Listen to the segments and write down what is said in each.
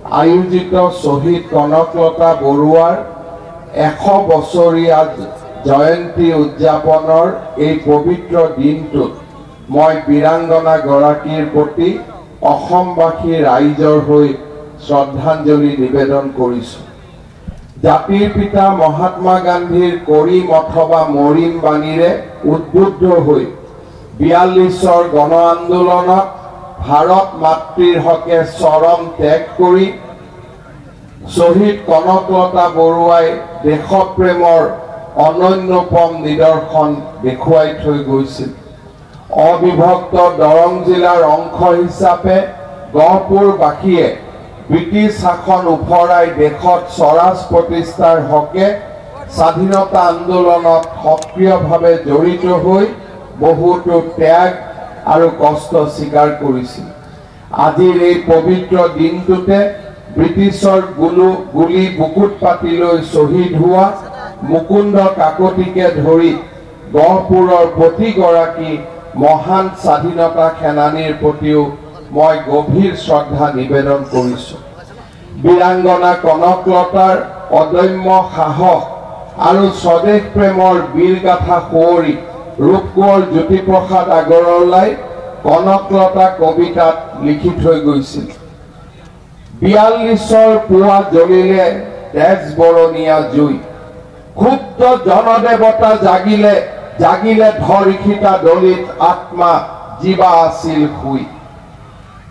আয়োজিত শহীদ কনকলতা বৰুৱাৰ 100 বছৰীয়া জয়ন্তী উদযাপনৰ এই পবিত্ৰ দিনটোত মই বীৰাংগনা গৰাকীৰ প্ৰতি অসমবাসী ৰাইজৰ হৈ শ্ৰদ্ধাঞ্জলি নিবেদন কৰিছো। জাতিৰ পিতা মহাত্মা গান্ধীৰ কৰিম অথবা মৰিম বাণীৰে উদ্বুদ্ধ হৈ 42ৰ গণ আন্দোলনত ভাৰত মাতৃৰ হকে চৰম ত্যাগ কৰি শহীদ কনকলতা বৰুৱাই দেশপ্ৰেমৰ অনন্যতম নিদৰ্শন দেখুৱাই থৈ গৈছিল। অবিভক্ত দৰং জিলাৰ অংশ হিচাপে গহপুৰবাসীয়ে ব্ৰিটিছ শাসন উফৰাই দেশত স্বৰাজ প্ৰতিষ্ঠাৰ হকে স্বাধীনতা আন্দোলনত সক্ৰিয়ভাৱে জড়িত হৈ বহুতো ত্যাগ আৰু কষ্ট স্বীকাৰ কৰিছিল। আজিৰ এই পবিত্ৰ দিনটোতে ব্ৰিটিছৰ গুলি বুকুত পাতি লৈ শ্বহীদ হোৱা মুকুন্দ কাকতিকে ধৰি গহপুৰৰ প্ৰতিগৰাকী মহান স্বাধীনতা সেনানীৰ প্ৰতিও মই গভীৰ শ্ৰদ্ধা নিবেদন কৰিছো। বীৰাংগনা কনকলতাৰ অদম্য সাহস আৰু স্বদেশ প্ৰেমৰ বীৰগাথা সোঁৱৰি ৰূপকোঁৱৰ জ্যোতিপ্ৰসাদ আগৰৱালাই কনকলতা কবিতাত লিখি থৈ গৈছিল। 42ৰ পুৱা জ্বলিলে তেজ বৰণীয়া জুই, ক্ষুব্ধ জনদেৱতা জাগিলে জাগিলে ধৰিষিতা দলিত আত্মা জীৱা আছিল শুই।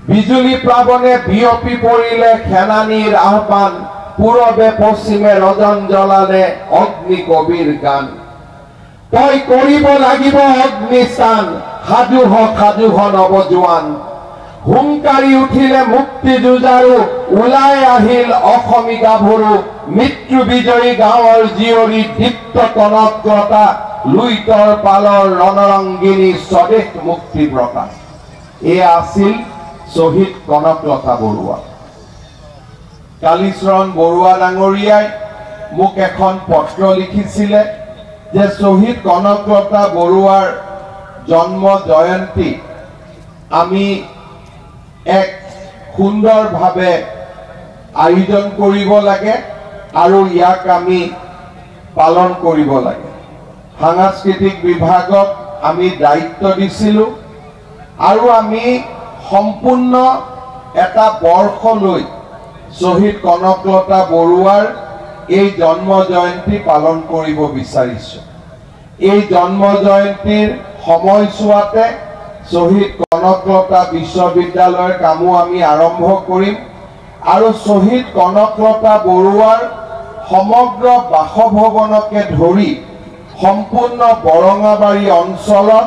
বিজুলী প্লাৱনে বিয়পি পৰিলে সেনানীৰ আহ্বান, পূৰবে পশ্চিমে ৰজন জ্বলালে অগ্নি কবিৰ গান। তই কৰিব লাগিব অগ্নিস্থান, সাজু হ নৱজোৱান। হুংকাৰি উঠিলে মুক্তি যুঁজাৰু, ওলাই আহিল অসমী গাভৰু। মৃত্যু বিজয়ী গাঁৱৰ জীয়ৰী দীপ্ত কনকলতা, লুইতৰ পালৰ ৰণৰংগিনী স্বদেশ মুক্তি প্ৰকাশ। এয়া আছিল শ্বহীদ কনকলতা বৰুৱা। কালীচৰণ বৰুৱা ডাঙৰীয়াই মোক এখন পত্ৰ লিখিছিলে যে শ্বহীদ কনকলতা বৰুৱাৰ জন্ম জয়ন্তী আমি এক সুন্দৰভাৱে আয়োজন কৰিব লাগে আৰু ইয়াক আমি পালন কৰিব লাগে। সাংস্কৃতিক বিভাগক আমি দায়িত্ব দিছিলো আৰু আমি সম্পূৰ্ণ এটা বৰ্ষ লৈ শ্বহীদ কনকলতা বৰুৱাৰ এই জন্ম জয়ন্তী পালন কৰিব বিচাৰিছো। এই জন্ম জয়ন্তীৰ সময়ছোৱাতে শ্বহীদ কনকলতা বিশ্ববিদ্যালয়ৰ কামো আমি আৰম্ভ কৰিম আৰু শ্বহীদ কনকলতা বৰুৱাৰ সমগ্ৰ বাসভৱনকে ধৰি সম্পূৰ্ণ বৰঙাবাৰী অঞ্চলত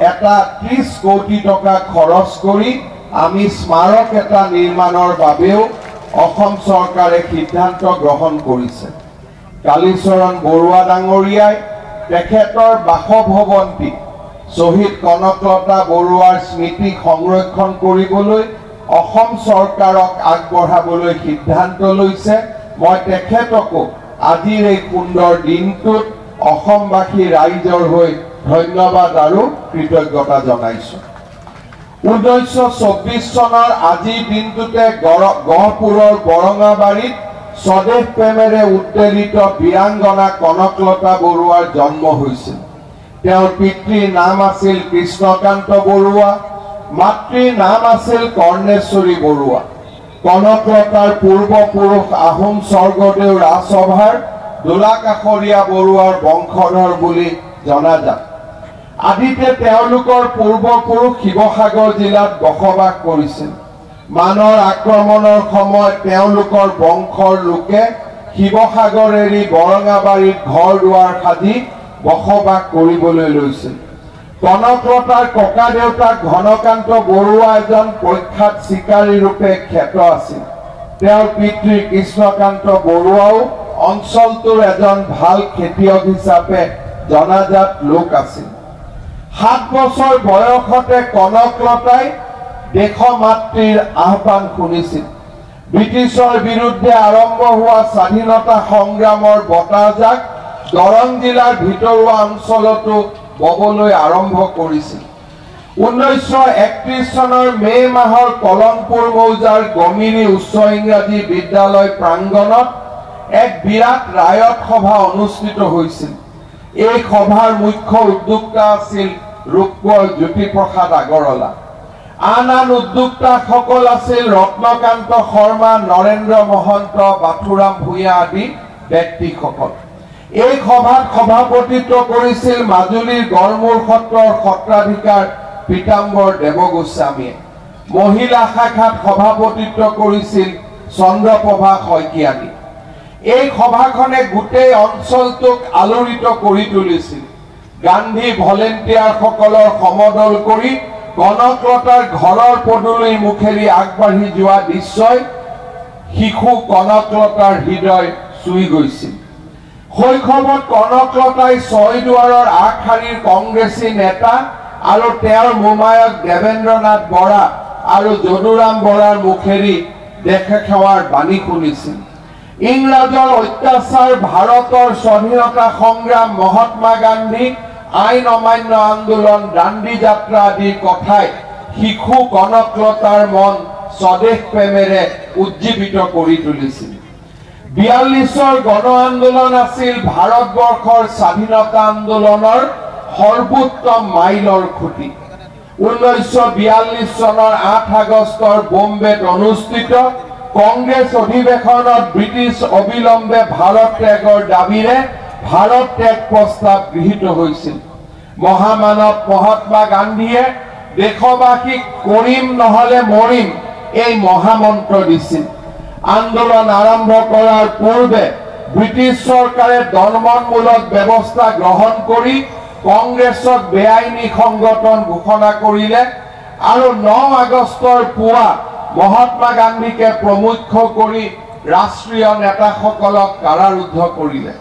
এটা 30 কোটি টকা খৰচ কৰি আমি স্মাৰক এটা নিৰ্মাণৰ বাবেও অসম চৰকাৰে সিদ্ধান্ত গ্ৰহণ কৰিছে। কালীচৰণ বৰুৱা ডাঙৰীয়াই তেখেতৰ বাসভৱনটি শ্বহীদ কনকলতা বৰুৱাৰ স্মৃতি সংৰক্ষণ কৰিবলৈ অসম চৰকাৰক আগবঢ়াবলৈ সিদ্ধান্ত লৈছে। মই তেখেতকো আজিৰ এই সুন্দৰ দিনটোত অসমবাসী ৰাইজৰ হৈ ধন্যবাদ আৰু কৃতজ্ঞতা জনাইছো। 1924 চনৰ আজিৰ দিনটোতে গহপুৰৰ বৰঙাবাৰীত স্বদেশ প্ৰেমেৰে উদ্বেলিত বীৰাংগনা কনকলতা বৰুৱাৰ জন্ম হৈছিল। তেওঁৰ পিতৃৰ নাম আছিল কৃষ্ণকান্ত বৰুৱা, মাতৃৰ নাম আছিল কৰ্ণেশ্বৰী বৰুৱা। কনকলতাৰ পূৰ্বপুৰুষ আহোম স্বৰ্গদেউ ৰাজসভাৰ দোলাকাষৰীয়া বৰুৱাৰ বংশধৰ বুলি জনাজাত। আদিতে তেওঁলোকৰ পূৰ্বপুৰুষ শিৱসাগৰ জিলাত বসবাস কৰিছিল। মানৰ আক্ৰমণৰ সময়ত তেওঁলোকৰ বংশৰ লোকে শিৱসাগৰ এৰি বৰঙাবাৰীত ঘৰ দুৱাৰ সাজি বসবাস কৰিবলৈ লৈছিল। কনকলতাৰ ককা দেউতাক ঘনকান্ত বৰুৱা এজন প্ৰখ্যাত চিকাৰী ৰূপে খ্যাত আছিল। তেওঁৰ পিতৃ কৃষ্ণকান্ত বৰুৱাও অঞ্চলটোৰ এজন ভাল খেতিয়ক হিচাপে জনাজাত লোক আছিল। 7 বছৰ বয়সতে কনকলতাই দেশমাতৃৰ আহ্বান শুনিছিল। ব্ৰিটিছৰ বিৰুদ্ধে আৰম্ভ হোৱা স্বাধীনতা সংগ্ৰামৰ বতাহজাক দৰং জিলাৰ ভিতৰুৱা অঞ্চলতো ববলৈ আৰম্ভ কৰিছিল। 1931 চনৰ মে মাহৰ কলমপুৰ মৌজাৰ গমিৰি উচ্চ ইংৰাজী বিদ্যালয় প্ৰাংগণত এক বিৰাট ৰায়ত সভা অনুষ্ঠিত হৈছিল। এই সভাৰ মুখ্য উদ্যোক্তা আছিল ৰূপকোঁৱৰ জ্যোতিপ্ৰসাদ আগৰৱালা। আন উদ্যোক্তাসকল আছিল ৰত্নকান্ত শৰ্মা, নৰেন্দ্ৰ মহন্ত, বাথুৰাম ভূঞা আদি ব্যক্তিসকল। এই সভাত সভাপতিত্ব কৰিছিল মাজুলীৰ গড়মূৰ সত্ৰৰ সত্ৰাধিকাৰ পীতাম্বৰ দেৱগোস্বামীয়ে। মহিলা শাখাত সভাপতিত্ব কৰিছিল চন্দ্ৰপ্ৰভা শইকীয়ানী। এই সভাখনে গোটেই অঞ্চলটোক আলোড়িত কৰি তুলিছিল। গান্ধী ভলেণ্টিয়াৰসকলৰ সমদল কৰি কনকলতাৰ ঘৰৰ পদূলিৰ মুখেৰে আগবাঢ়ি যোৱা দৃশ্যই শিশু কনকলতাৰ হৃদয় চুই গৈছিল। শৈশৱত কনকলতাই ছয়দুৱাৰৰ আগশাৰীৰ কংগ্ৰেছী নেতা আৰু তেওঁৰ মোমায়েক দেৱেন্দ্ৰনাথ বৰা আৰু যদুৰাম বৰাৰ মুখেৰে দেখা সেৱাৰ বাণী শুনিছিল। ইংৰাজৰ অত্যাচাৰ, ভাৰতৰ স্বাধীনতা সংগ্ৰাম, মহাত্মা গান্ধী, আইন অমান্য আন্দোলন, দাণ্ডী যাত্ৰা আদিৰ কথাই শিশু কনকলতাৰ মন স্বদেশ প্ৰেমেৰে উজ্জীৱিত কৰি তুলিছিল। 42ৰ গণ আন্দোলন আছিল ভাৰতবৰ্ষৰ স্বাধীনতা আন্দোলনৰ সৰ্বোত্তম মাইলৰ খুঁটি। 1942 চনৰ 8 আগষ্টৰ বম্বেত অনুষ্ঠিত কংগ্ৰেছ অধিৱেশনত ব্ৰিটিছ অবিলম্বে ভাৰত ত্যাগৰ দাবীৰে ভাৰত ত্যাগ প্ৰস্তাৱ গৃহীত হৈছিল। মহামানৱ মহাত্মা গান্ধীয়ে দেশবাসীক কৰিম নহলে মৰিম এই মহামন্ত্ৰ দিছিল। আন্দোলন আৰম্ভ কৰাৰ পূৰ্বে ব্ৰিটিছ চৰকাৰে দমনমূলক ব্যৱস্থা গ্ৰহণ কৰি কংগ্ৰেছক বেআইনী সংগঠন ঘোষণা কৰিলে আৰু 9 আগষ্টৰ পুৱা মহাত্মা গান্ধীকে প্ৰমুখ্য কৰি ৰাষ্ট্ৰীয় নেতাসকলক কাৰাৰুদ্ধ কৰিলে।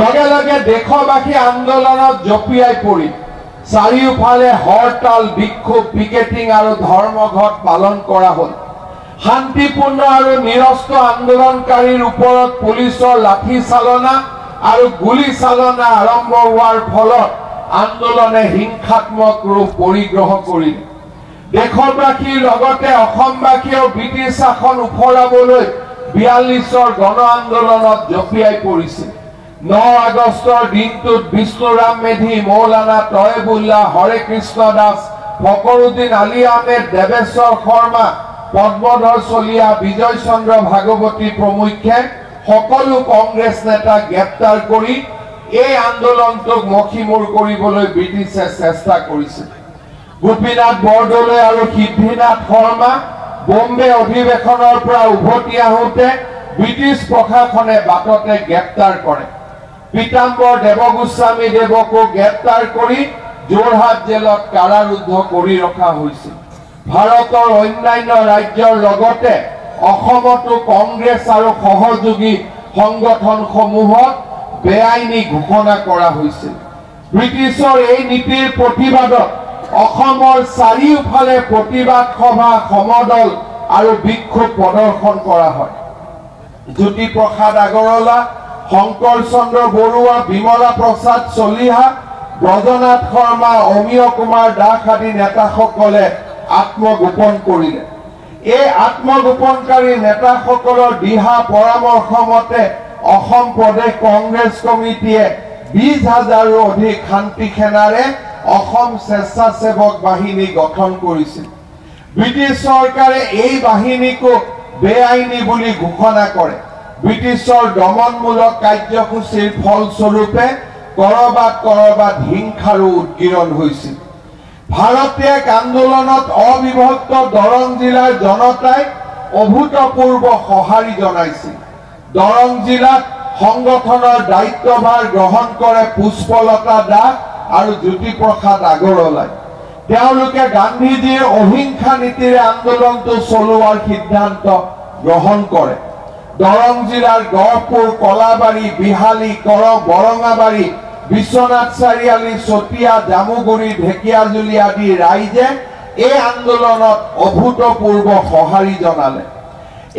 লগে লগে দেশবাসী আন্দোলনত জঁপিয়াই পৰিল। চাৰিওফালে হৰতাল, বিক্ষোভ, পিকেটিং আৰু ধৰ্মঘট পালন কৰা হ'ল। শান্তিপূৰ্ণ আৰু নিৰস্ত্ৰ আন্দোলনকাৰীৰ ওপৰত পুলিচৰ লাঠি চালনা আৰু গুলী চালনা আৰম্ভ হোৱাৰ ফলত আন্দোলনে হিংসাত্মক ৰূপ পৰিগ্ৰহ কৰিল। দেশবাসীৰ লগতে অসমবাসীয়েও ব্ৰিটিছ শাসন উফৰাবলৈ 42ৰ গণ আন্দোলনত জঁপিয়াই পৰিছিল। 9 আগষ্টৰ দিনটোত বিষ্ণুৰাম মেধি, মৌলানা তয়েবুল্লাহ, হৰে কৃষ্ণ দাস, ফকৰুদ্দিন আলী আহমেদ, দেৱেশ্বৰ শৰ্মা, পদ্মধৰ চলিহা, বিজয় চন্দ্ৰ ভাগৱতী প্ৰমুখ্যে সকলো কংগ্ৰেছ নেতাক গ্ৰেপ্তাৰ কৰি এই আন্দোলনটোক মষিমূৰ কৰিবলৈ ব্ৰিটিছে চেষ্টা কৰিছিল। গোপীনাথ বৰদলৈ আৰু সিদ্ধিনাথ শৰ্মা বম্বে অধিৱেশনৰ পৰা উভতি আহোঁতে ব্ৰিটিছ প্ৰশাসনে বাটতে গ্ৰেপ্তাৰ কৰে। পীতাম্বৰ দেৱগোস্বামী দেৱকো গ্ৰেপ্তাৰ কৰি যোৰহাট জেলত কাৰাৰুদ্ধ কৰি ৰখা হৈছিল। ভাৰতৰ অন্যান্য ৰাজ্যৰ লগতে অসমতো কংগ্ৰেছ আৰু সহযোগী সংগঠনসমূহক বেআইনী ঘোষণা কৰা হৈছিল। ব্ৰিটিছৰ এই নীতিৰ প্ৰতিবাদত অসমৰ চাৰিওফালে প্ৰতিবাদ সভা, সমদল আৰু বিক্ষোভ প্ৰদৰ্শন কৰা হয়। জ্যোতিপ্ৰসাদ আগৰৱালা, শংকৰ চন্দ্ৰ বৰুৱা, বিমলা প্ৰসাদ চলিহা, ব্ৰজনাথ শৰ্মা, অমীয় কুমাৰ দাস আদি নেতাসকলে আত্মগোপন কৰিলে। এই আত্মগোপনকাৰী নেতাসকলৰ দিহা পৰামৰ্শ মতে অসম প্ৰদেশ কংগ্ৰেছ কমিটিয়ে 20,000ৰো অধিক শান্তি সেনাৰে অসম স্বেচ্ছাসেৱক বাহিনী গঠন কৰিছিল। ব্ৰিটিছ চৰকাৰে এই বাহিনীকো বেআইনী বুলি ঘোষণা কৰে। ব্ৰিটিছৰ দমনমূলক কাৰ্যসূচীৰ ফলস্বৰূপে কৰবাত হিংসাৰো উদ্গীৰণ হৈছিল। ভাৰত ত্যাগ আন্দোলনত অবিভক্ত দৰং জিলাৰ জনতাই অভূতপূৰ্ব সঁহাৰি জনাইছিল। দৰং জিলাত সংগঠনৰ দায়িত্বভাৰ গ্ৰহণ কৰে পুষ্পলতা দাস আৰু জ্যোতিপ্ৰসাদ আগৰৱালাই। তেওঁলোকে গান্ধীজীৰ অহিংসা নীতিৰে আন্দোলনটো চলোৱাৰ সিদ্ধান্ত গ্ৰহণ কৰে। দৰং জিলাৰ গহপুৰ, কলাবাৰী, বিহালী, কৰক, বৰঙাবাৰী, বিশ্বনাথ চাৰিআলি, চতিয়া, জামুগুৰি, ঢেকিয়াজুলি আদি ৰাইজে এই আন্দোলনত অভূতপূৰ্ব সঁহাৰি জনালে।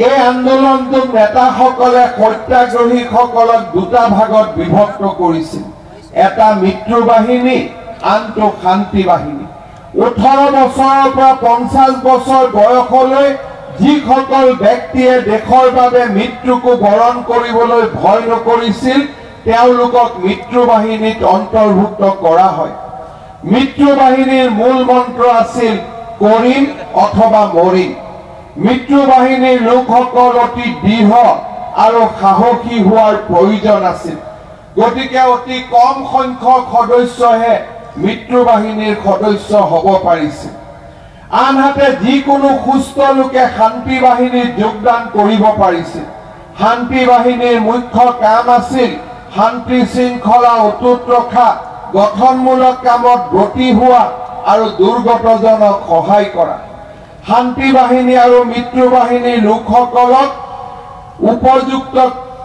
এই আন্দোলনটোক নেতাসকলে সত্যাগ্ৰহীসকলক দুটা ভাগত বিভক্ত কৰিছিল। এটা মৃত্যু বাহিনী, আনটো শান্তি বাহিনী। 18 বছৰৰ পৰা 50 বছৰ বয়সলৈ যিসকল ব্যক্তিয়ে দেশৰ বাবে মৃত্যুকো বৰণ কৰিবলৈ ভয় নকৰিছিল তেওঁলোকক মৃত্যু বাহিনীত অন্তৰ্ভুক্ত কৰা হয়। মৃত্যু বাহিনীৰ মূল মন্ত্ৰ আছিল কৰিম অথবা মৰিম। মৃত্যু বাহিনীৰ লোকসকল অতি দৃঢ় আৰু সাহসী হোৱাৰ প্ৰয়োজন আছিল। গতিকে অতি কম সংখ্যক সদস্যহে মৃত্যু বাহিনীৰ সদস্য হ'ব পাৰিছিল। আনহাতে যিকোনো সুস্থ লোকে শান্তি বাহিনীত যোগদান কৰিব পাৰিছিল। শান্তি বাহিনীৰ মুখ্য কাম আছিল শান্তি শৃংখলা অটুট ৰখা, গঠনমূলক কামত ব্ৰতী হোৱা আৰু দুৰ্গতজনক সহায় কৰা। শান্তি বাহিনী আৰু মৃত্যু বাহিনীৰ লোকসকলক উপযুক্ত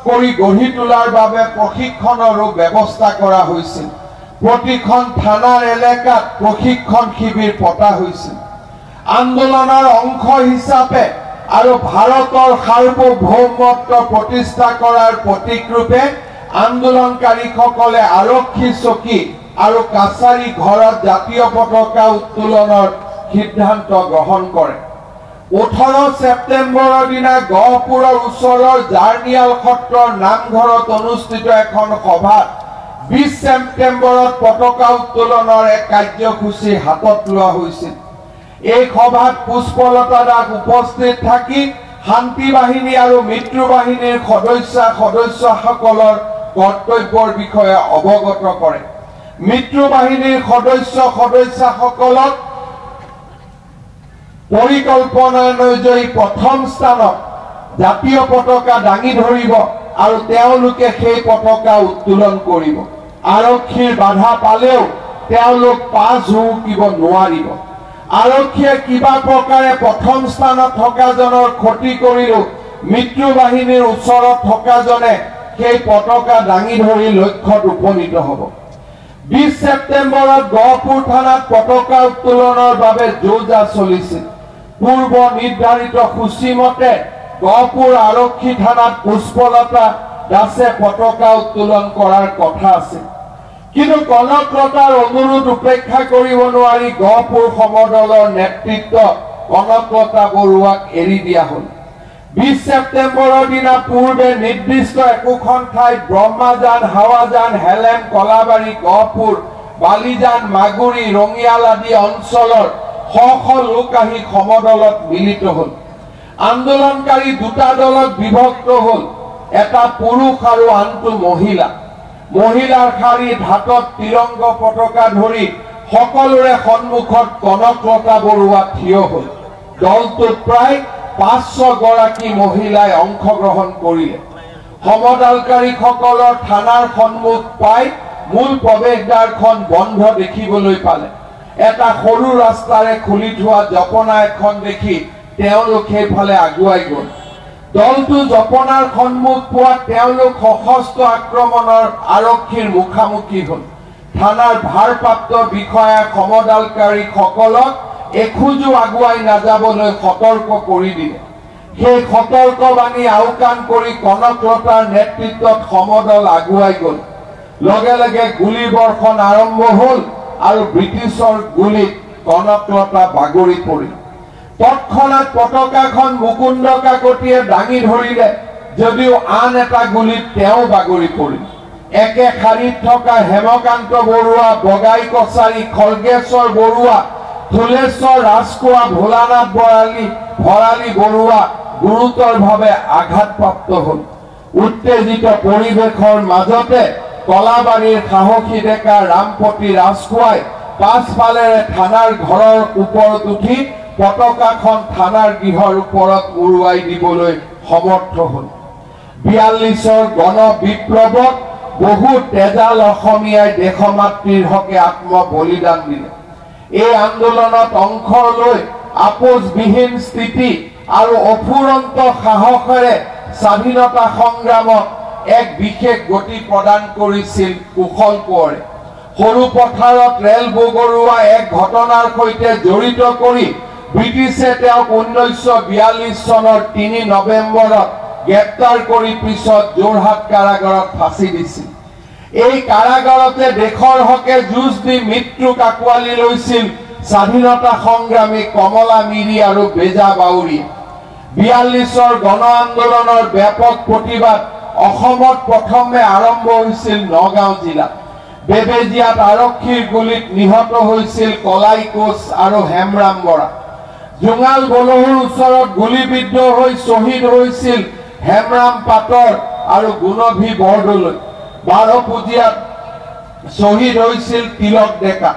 কৰি গঢ়ি তোলাৰ বাবে প্ৰশিক্ষণৰো ব্যৱস্থা কৰা হৈছিল। প্ৰতিখন থানাৰ এলেকাত প্ৰশিক্ষণ শিবিৰ পতা হৈছিল। আন্দোলনৰ অংশ হিচাপে আৰু ভাৰতৰ সাৰ্বভৌমত্ব প্ৰতিষ্ঠা কৰাৰ প্ৰতীক ৰূপে আন্দোলনকাৰীসকলে আৰক্ষী চকী আৰু কাছাৰী ঘৰত জাতীয় পতাকা উত্তোলনৰ সিদ্ধান্ত গ্ৰহণ কৰে। 18 ছেপ্টেম্বৰৰ দিনা গহপুৰৰ ওচৰৰ জাৰ্নিয়াল সত্ৰৰ নামঘৰত অনুষ্ঠিত এখন সভাত 20 ছেপ্টেম্বৰত পতাকা উত্তোলনৰ এক কাৰ্যসূচী হাতত লোৱা হৈছিল। এই সভাত পুষ্পলতা দাস উপস্থিত থাকি শান্তি বাহিনী আৰু মৃত্যু বাহিনীৰ সদস্যসকলৰ কৰ্তব্যৰ বিষয়ে অৱগত কৰে। মৃত্যু বাহিনীৰ সদস্যসকলক পৰিকল্পনা অনুযায়ী প্ৰথম স্থানত জাতীয় পতাকা দাঙি ধৰিব আৰু তেওঁলোকে সেই পতাকা উত্তোলন কৰিব। আৰক্ষীৰ বাধা পালেও তেওঁলোক পাছ হুকিব নোৱাৰিব। আৰক্ষীয়ে কিবা প্ৰকাৰে প্ৰথম স্থানত থকাজনৰ ক্ষতি কৰিলেও মৃত্যু বাহিনীৰ ওচৰত থকাজনে সেই পতাকা দাঙি ধৰি লক্ষ্যত উপনীত হ'ব। 20 ছেপ্টেম্বৰত গহপুৰ থানাত পতাকা উত্তোলনৰ বাবে যোজা চলিছিল। পূৰ্ব নিৰ্ধাৰিত সূচীমতে গহপুৰ আৰক্ষী থানাত পুষ্পলতা দাসে পতাকা উত্তোলন কৰাৰ কথা আছিল। কিন্তু কনকলতাৰ অনুৰোধ উপেক্ষা কৰিব নোৱাৰি গহপুৰ সমদলৰ নেতৃত্ব কনকলতা বৰুৱাক এৰি দিয়া হ'ল। 20 ছেপ্টেম্বৰৰ দিনা পূৰ্বে নিৰ্দিষ্ট একোখন ঠাইত ব্ৰহ্মাজান, হাৱাজান, হেলেম, কলাবাৰী, গহপুৰ, বালিজান, মাগুৰী, ৰঙিয়াল আদি অঞ্চলৰ শ লোক আহি সমদলত মিলিত হ'ল। আন্দোলনকাৰী দুটা দলত বিভক্ত হ'ল, এটা পুৰুষ আৰু আনটো মহিলা। মহিলাৰ শাৰীত হাতত তিৰংগ পতাকা ধৰি সকলোৰে সন্মুখত কনকলতা বৰুৱা থিয় হ'ল। দলটোত প্ৰায় 500 গৰাকী মহিলাই অংশগ্ৰহণ কৰিলে। সমদলকাৰীসকলৰ থানাৰ সন্মুখ পাই মূল প্ৰৱেশদ্বাৰখন বন্ধ দেখিবলৈ পালে। এটা সৰু ৰাস্তাৰে খুলি থোৱা জপনা এখন দেখি তেওঁলোক সেইফালে আগুৱাই গ'ল। দলটো জপনাৰ সন্মুখ পোৱাত তেওঁলোক সশস্ত্ৰ আক্ৰমণৰ আৰক্ষীৰ মুখামুখি হ'ল। থানাৰ ভাৰপ্ৰাপ্ত বিষয়া সমদলকাৰীসকলক এখোজো আগুৱাই নাযাবলৈ সতৰ্ক কৰি দিলে। সেই সতৰ্কবাণী আওকাণ কৰি কনকলতাৰ নেতৃত্বত সমদল আগুৱাই গ'ল। লগে লগে গুলীবৰ্ষণ আৰম্ভ হ'ল আৰু ব্ৰিটিছৰ গুলীত কনকলতা বাগৰি পৰিল। তৎক্ষণাৎ পতাকাখন মুকুন্দ কাকতিয়ে দাঙি ধৰিলে যদিও আন এটা গুলীত তেওঁ বাগৰি পৰিল। একে শাৰীত থকা হেমকান্ত বৰুৱা, বগাই কছাৰী, খৰ্গেশ্বৰ বৰুৱা, ধুলেশ্বৰ ৰাজখোৱা, ভোলানাথ ভৰালী বৰুৱা গুৰুতৰভাৱে আঘাতপ্ৰাপ্ত হ'ল। উত্তেজিত পৰিৱেশৰ মাজতে কলাবাৰীৰ সাহসী ডেকা ৰামপতি ৰাজখোৱাই পাছফালেৰে থানাৰ ঘৰৰ ওপৰত উঠি পতাকাখন থানাৰ গৃহৰ ওপৰত উৰুৱাই দিবলৈ সমৰ্থ হ'ল। 42ৰ গণ বিপ্লৱত বহু তেজাল অসমীয়াই দেশমাতৃৰ হকে আত্ম বলিদান দিলে। এই আন্দোলনত অংশ লৈ আপোচবিহীন স্থিতি আৰু অফুৰন্ত সাহসেৰে স্বাধীনতা সংগ্ৰামক এক বিশেষ গতি প্ৰদান কৰিছিল কুশল কোঁৱৰে। সৰু পথাৰত ৰেল বগৰুৱা এক ঘটনাৰ সৈতে জড়িত কৰি ব্ৰিটিছে তেওঁক 1942 চনৰ 3 নৱেম্বৰত গ্ৰেপ্তাৰ কৰি পিছত যোৰহাট কাৰাগাৰত ফাঁচি দিছিল। এই কাৰাগাৰতে দেশৰ হকে যুঁজ দি মৃত্যুক আঁকোৱালি লৈছিল স্বাধীনতা সংগ্ৰামী কমলা মিৰি আৰু বেজা বাউৰী ৪২ৰ গণ আন্দোলনৰ ব্যাপক প্ৰতিবাদ অসমত প্ৰথমে আৰম্ভ হৈছিল নগাঁও জিলাত বেবেজিয়াত আৰক্ষীৰ গুলীত নিহত হৈছিল কলাই কোচ আৰু হেমৰাম বৰা জুঙাল বলহুৰ ওচৰত গুলীবিদ্ধ হৈ শ্বহীদ হৈছিল হেমৰাম পাটৰ আৰু গুণভি বৰদলৈ বাৰপুজিয়াত শ্বহীদ হৈছিল তিলক ডেকা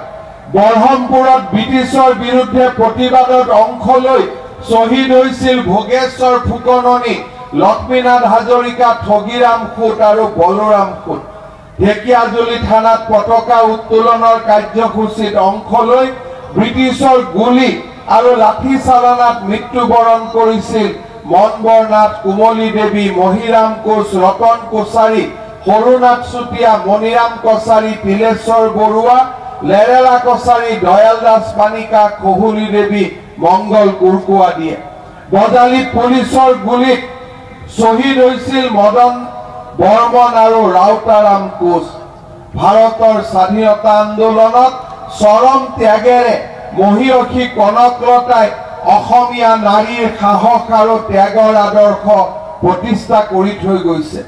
বৰহমপুৰত ব্ৰিটিছৰ বিৰুদ্ধে প্ৰতিবাদত অংশ লৈ শ্বহীদ হৈছিল ভোগেশ্বৰ ফুকননি লক্ষ্মীনাথ হাজৰিকা ঠগিৰাম খুট আৰু বলৰাম খুট ঢেকিয়াজুলি থানাত পতাকা উত্তোলনৰ কাৰ্যসূচীত অংশ লৈ ব্ৰিটিছৰ গুলী আৰু লাঠি চালনাত মৃত্যুবৰণ কৰিছিল মনবৰ নাথ কুমলী দেৱী মহিৰাম কোচ ৰতন কোছাৰী সৰুনাথ চুতীয়া মণিৰাম কছাৰী তিলেশ্বৰ বৰুৱা লেৰেলা কছাৰী দয়াল দাস পানিকা কহুলী দেৱী মংগল কুৰকুৱা দিয়ে বজালী পুলিচৰ গুলীত শ্বহীদ হৈছিল মদন বৰ্মন আৰু ৰাউতাৰাম কোচ ভাৰতৰ স্বাধীনতা আন্দোলনত চৰম ত্যাগেৰে মহিয়সী কনকলতাই অসমীয়া নাৰীৰ সাহস আৰু ত্যাগৰ আদৰ্শ প্ৰতিষ্ঠা কৰি থৈ গৈছে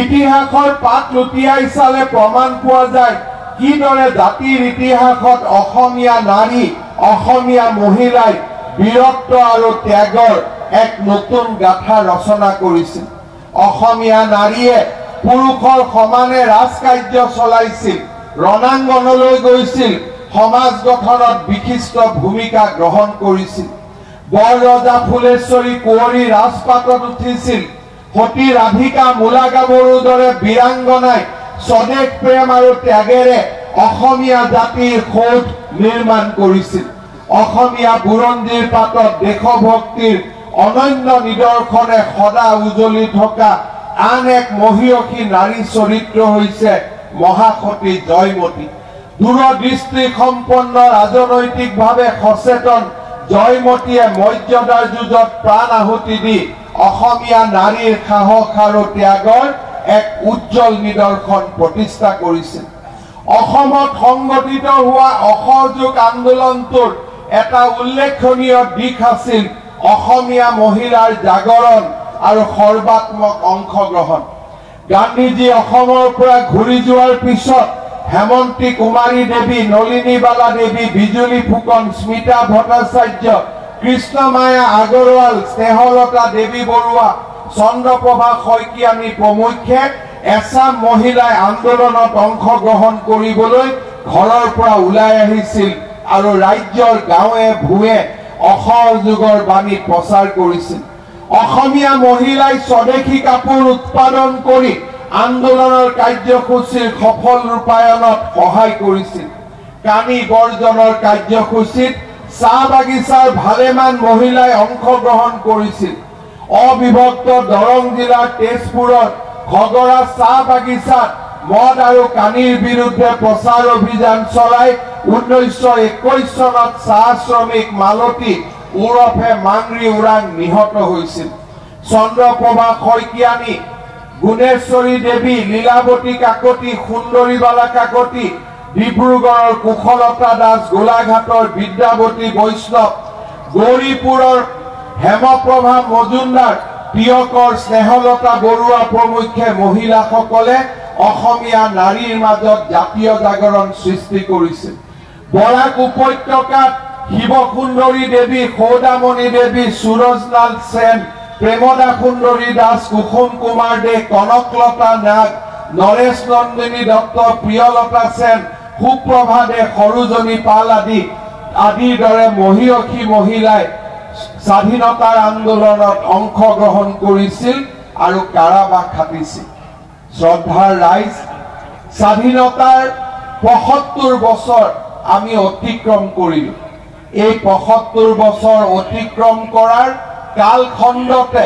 ইতিহাসৰ পাত লুটিয়াই চালে প্ৰমাণ পোৱা যায় কিদৰে জাতিৰ ইতিহাসত অসমীয়া নাৰী অসমীয়া মহিলাই বীৰত্ব আৰু ত্যাগৰ এক নতুন গাথা ৰচনা কৰিছিল অসমীয়া নাৰীয়ে পুৰুষৰ সমানে ৰাজকাৰ্য চলাইছিল ৰণাংগনলৈ গৈছিল সমাজ গঠনত বিশিষ্ট ভূমিকা গ্ৰহণ কৰিছিল বৰ ৰজা ফুলেশ্বৰী কুঁৱৰী ৰাজপাটত উঠিছিল সতী ৰাধিকা মূলা গাভৰুৰ দৰে বীৰাংগনাই স্বদেশ প্ৰেম আৰু ত্যাগেৰে অসমীয়া জাতিৰ খোজ নিৰ্মাণ কৰিছিল অসমীয়া বুৰঞ্জীৰ পাতত দেশভক্তিৰ অনন্য নিদৰ্শনে সদা উজলি থকা আন এক মহিয়সী নাৰী চৰিত্ৰ হৈছে মহাসতী জয়মতী দূৰদৃষ্টি সম্পন্ন ৰাজনৈতিকভাৱে সচেতন জয়মতীয়ে মৰ্যাদাৰ যুঁজত প্ৰাণ আহুতি দি অসমীয়া নাৰীৰ সাহস আৰু ত্যাগৰ এক উজ্জ্বল নিদৰ্শন প্ৰতিষ্ঠা কৰিছিল অসমত সংগঠিত হোৱা অসহযোগ আন্দোলনটোৰ এটা উল্লেখনীয় দিশ আছিল অসমীয়া মহিলাৰ জাগৰণ আৰু সৰ্বাত্মক অংশগ্ৰহণ গান্ধীজী অসমৰ পৰা ঘূৰি যোৱাৰ পিছত হেমন্তী কুমাৰী দেৱী নলিনী বালা দেৱী বিজুলী ফুকন স্মিতা ভট্টাচাৰ্য কৃষ্ণমায়া আগৰৱাল স্নেহলতা দেৱী বৰুৱা চন্দ্ৰপ্ৰভা শইকীয়ানী প্ৰমুখ্যে এছাম মহিলাই আন্দোলনত অংশগ্ৰহণ কৰিবলৈ ঘৰৰ পৰা ওলাই আহিছিল আৰু ৰাজ্যৰ গাঁৱে ভূঞে অসহযোগৰ বাণী প্ৰচাৰ কৰিছিল অসমীয়া মহিলাই স্বদেশী কাপোৰ উৎপাদন কৰি আন্দোলনৰ কাৰ্যসূচীৰ সফল ৰূপায়ণত সহায় কৰিছিল কানি বৰ্জনৰ কাৰ্যসূচীত চাহ বাগিচাৰ ভালেমান মহিলাই অংশগ্ৰহণ কৰিছিল অবিভক্ত দৰং জিলাৰ তেজপুৰৰ খগৰা চাহ বাগিচাত মদ আৰু কানিৰ বিৰুদ্ধে প্ৰচাৰ অভিযান চলাই 1921 চনত চাহ শ্ৰমিক মালতী উৰফে মাংৰি উৰাং নিহত হৈছিল চন্দ্ৰপ্ৰভা শইকীয়ানী গুণেশ্বৰী দেৱী লীলাৱতী কাকতি সুন্দৰীবালা কাকতি ডিব্ৰুগড়ৰ কুশলতা দাস গোলাঘাটৰ বিদ্যাৱতী বৈষ্ণৱ গৌৰীপুৰৰ হেমপ্ৰভা মজুমদাৰ প্ৰিয়কৰ স্নেহলতা বৰুৱা প্ৰমুখ্যে মহিলাসকলে অসমীয়া নাৰীৰ মাজত জাতীয় জাগৰণ সৃষ্টি কৰিছিল বৰাক উপত্যকাত শিৱসুন্দৰী দেৱী সৌদামণি দেৱী সুৰজলাল সেন প্ৰেমদা সুন্দৰী দাস কুসুম কুমাৰ দে কনকলতা নাগ নৰেশ নন্দিনী দত্ত প্ৰিয়লতা সেন সুপ্ৰভা দে সৰুজনী পাল আদিৰ দৰে মহিয়সী মহিলাই স্বাধীনতাৰ আন্দোলনত অংশগ্ৰহণ কৰিছিল আৰু কাৰাবাস খাটিছিল শ্ৰদ্ধাৰ ৰাইজ স্বাধীনতাৰ ৭৫ বছৰ আমি অতিক্ৰম কৰিলো এই ৭৫ বছৰ অতিক্ৰম কৰাৰ কালখণ্ডতে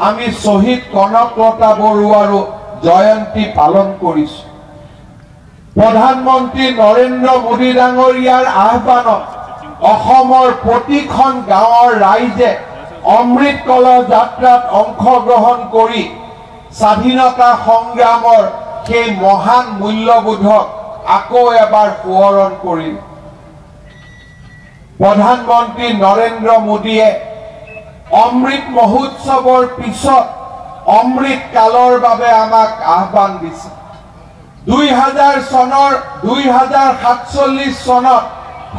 আমি শহীদ কনকলতা বৰুৱাৰো জয়ন্তী পালন কৰিছো প্ৰধানমন্ত্ৰী নৰেন্দ্ৰ মোদী ডাঙৰীয়াৰ আহ্বানত অসমৰ প্ৰতিখন গাঁৱৰ ৰাইজে অমৃত কলহ যাত্ৰাত অংশগ্ৰহণ কৰি স্বাধীনতা সংগ্ৰামৰ সেই মহান মূল্যবোধক আকৌ এবাৰ সোঁৱৰণ কৰিল প্ৰধানমন্ত্ৰী নৰেন্দ্ৰ মোদীয়ে অমৃত মহোৎসৱৰ পিছত অমৃত কালৰ বাবে আমাক আহ্বান দিছে। 2047 চনত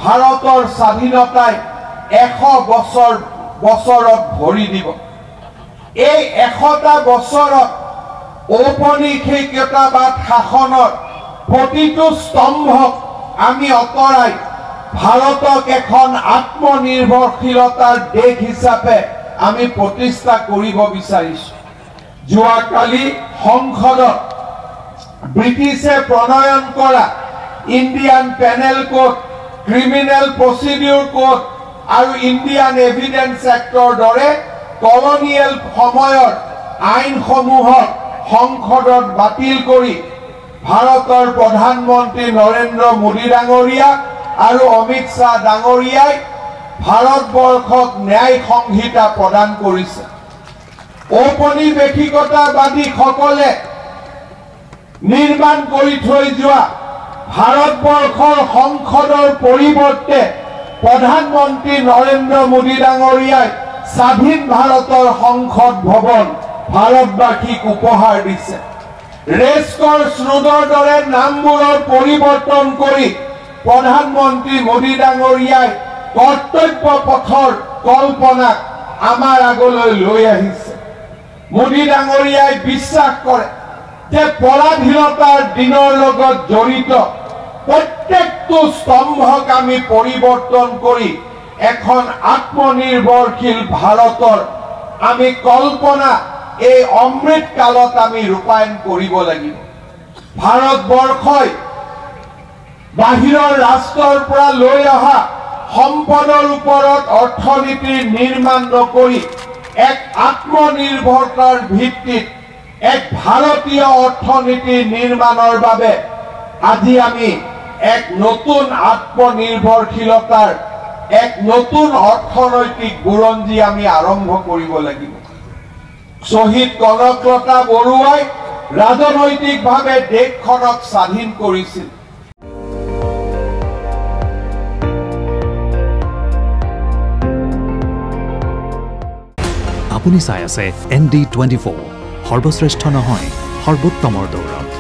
ভাৰতৰ স্বাধীনতাই 100 বছৰত ভৰি দিব। এই 100টা বছৰত ঔপনিবেশিকতাবাদ শাসনৰ প্ৰতিটো স্তম্ভক আমি অতৰাই ভাৰতক এখন আত্মনিৰ্ভৰশীলতাৰ দেশ হিচাপে আমি প্ৰতিষ্ঠা কৰিব বিচাৰিছো। যোৱাকালি সংসদত ব্ৰিটিছে প্ৰণয়ন কৰা Indian panel code, criminal procedure code আৰু ইণ্ডিয়ান এভিডেন্স এক্টৰ দৰে কলনিয়েল সময়ৰ আইনসমূহক সংসদত বাতিল কৰি ভাৰতৰ প্ৰধানমন্ত্ৰী নৰেন্দ্ৰ মোদী ডাঙৰীয়া আৰু অমিত শ্বাহ ডাঙৰীয়াই ভাৰতবৰ্ষক ন্যায় সংহিতা প্ৰদান কৰিছে। ঔপনিবেশিকতাবাদীসকলে নিৰ্মাণ কৰি থৈ যোৱা ভাৰতবৰ্ষৰ সংসদৰ পৰিৱৰ্তে প্ৰধানমন্ত্ৰী নৰেন্দ্ৰ মোদী ডাঙৰীয়াই স্বাধীন ভাৰতৰ সংসদ ভৱন ভাৰতবাসীক উপহাৰ দিছে। ৰেসকোৰ্চ ৰোডৰ দৰে নামবোৰৰ পৰিৱৰ্তন কৰি প্ৰধানমন্ত্ৰী মোদী ডাঙৰীয়াই কৰ্তব্য পথৰ কল্পনাক আমাৰ আগলৈ লৈ আহিছে। মোদী ডাঙৰীয়াই বিশ্বাস কৰে যে পৰাধীনতাৰ দিনৰ লগত জড়িত প্ৰত্যেকটো স্তম্ভক আমি পৰিৱৰ্তন কৰি এখন আত্মনিৰ্ভৰশীল ভাৰতৰ আমি কল্পনা এই অমৃত কালত আমি ৰূপায়ণ কৰিব লাগিব। ভাৰতবৰ্ষই বাহিৰৰ ৰাষ্ট্ৰৰ পৰা লৈ অহা সম্পদৰ ওপৰত অৰ্থনীতিৰ নিৰ্মাণ নকৰি এক আত্মনিৰ্ভৰতাৰ ভিত্তিত এক ভাৰতীয় অৰ্থনীতি নিৰ্মাণৰ বাবে আজি আমি এক নতুন আত্মনিৰ্ভৰশীলতাৰ এক নতুন অৰ্থনৈতিক বুৰঞ্জী আমি আৰম্ভ কৰিব লাগিব। শ্বহীদ কনকলতা বৰুৱাই ৰাজনৈতিকভাৱে দেশখনক স্বাধীন কৰিছিল। আপুনি চাই আছে ND24, সৰ্বশ্ৰেষ্ঠ নহয় সৰ্বোত্তমৰ দৌৰত।